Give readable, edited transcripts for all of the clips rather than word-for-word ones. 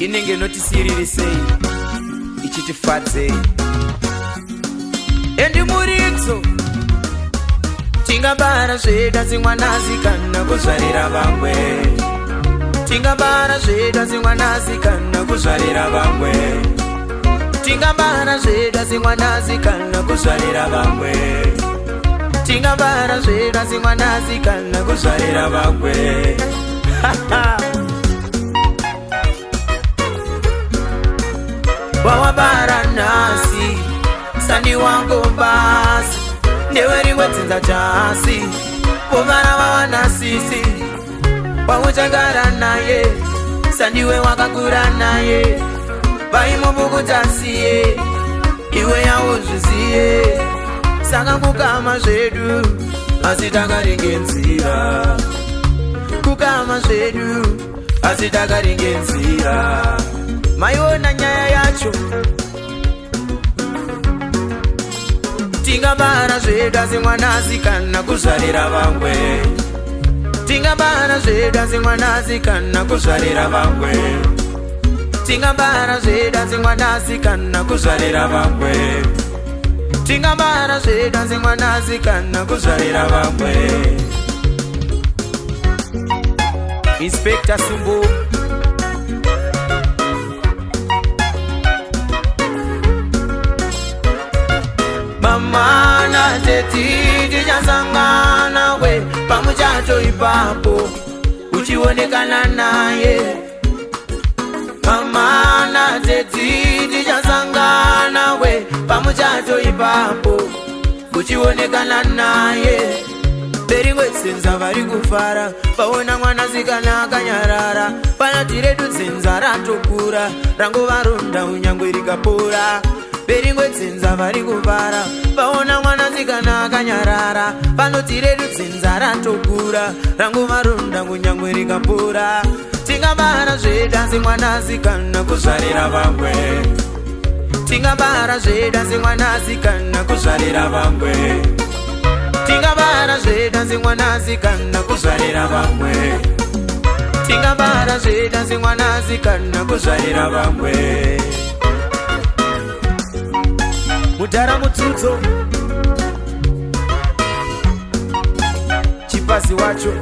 inenge notisiririsi ichitifadzei. Endi muritso tingabara zveda zimwanazi kana kuzvarira vamwe. Tingabara zveda zimwanazi kana kuzvarira vamwe. Tingabara zveda zimwanazi kana kuzvarira vamwe. Tingabara zveda zimwanazi kana kuzvarira vamwe. Wawabara nasi sani wangu basi ndeweri wetsinza chasi kuvara wawanasisi wauchagara naye sandiwe wakakura naye vaimubukutasiye iwe yauzviziye saka kukama zvedu asi takaringenzira. Kukama zvedu asi takaringenzira. Maiona nyaya yacho tingabara zveda zimwanazi kana kuzvarira vamwe. Tingabara zveda zimwanazi kana kuzvarira vamwe. Tingabara zveda zimwanazi kana kuzvarira vamwe. Tingabara zveda zimwanazi kana kuzvarira vamwe. Inspector Sumbu mama na teti tichasangana we pamuchato ipapo uchionekana naye. Mama na teti tichasangana we pamuchato ipapo uchionekana naye. Beri wetsenza vari kufara paona mwanasikana akanyarara. Panati redu tsenza ratokura rangova ronda unyangwe rikapora. Beri wetsenza vari kufara paona mwanasikana akanyarara. Panoti redu tsenza ratokura rangova ronda unyangwe rikapora. Tingabara zveda zimwanasikana kuzvarira vamwe. Tingabara zveda zimwanasikana kuzvarira vamwe. Tingabara zveda zimwanasikana kuzvarira vamwe. Tingabara zveda zimwanasikana kuzvarira vamwe. Mudhara mutsutso chipazi wacho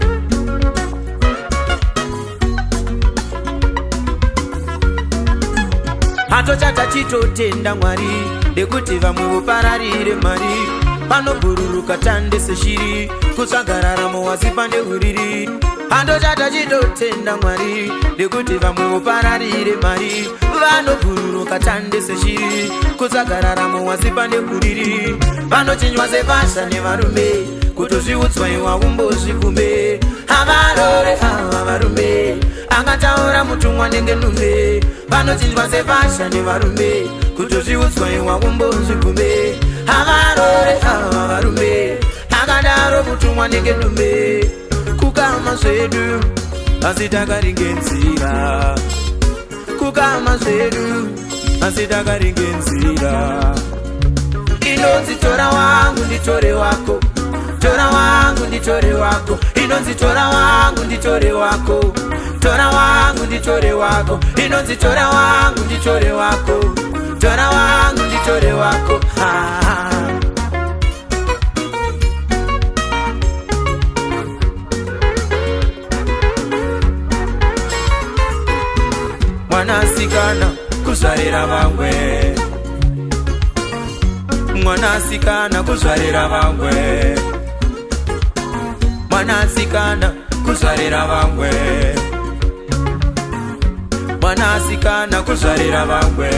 hatochata chitotenda Mwari ndekuti vamwe vopararire mari. Panobhururuka tande seshiri kutsvaga raramo wasi pande uriri. Hatochata chitotenda Mwari ndekuti vamwe vopararire mari. Vanobhururuka tande seshiri kutsvaga raramo wasi pande uriri. Vanochinjwa sevasha nevarume kutozviutswa iwa umbozvigume. Avarore ava varume angataura mutumwa nenge nhume. Vanochinjwa sevasha nevarume kutozviutswa iwa umbozvigume. Avarore ava varume akadaro mutumwa nenge nhume. Kukama zvedu asi takaringenzira. Kukama zvedu asi takaringenzira. Inonzi tora wangu nditore wako. Tora wangu nditore wako. Inonzi tora wangu nditore wako. Tora wangu nditore wako. Inonzi tora wangu nditore wako. Tora wangu nditore wako. Mwanasikana kuzvarira vamwe. Mwanasikana kuzvarira vamwe. Mwanasikana kuzvarira vamwe. Mwanasikana kuzvarira vamwe.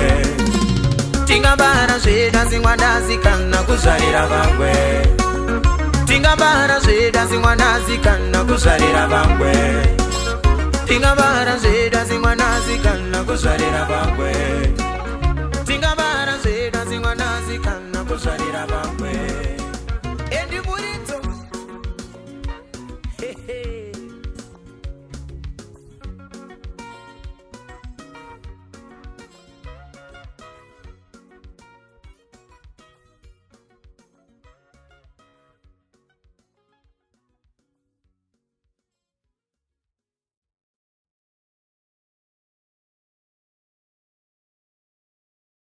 Tingabara zveda zimwanasikana kuzvarira vamwe. Tingabara zveda zimwanasikana kuzvarira vamwe. Tingabara zveda zimwanasikana kuzvarira vamwe. Tingabara zveda zimwanasikana kuzvarira vamwe.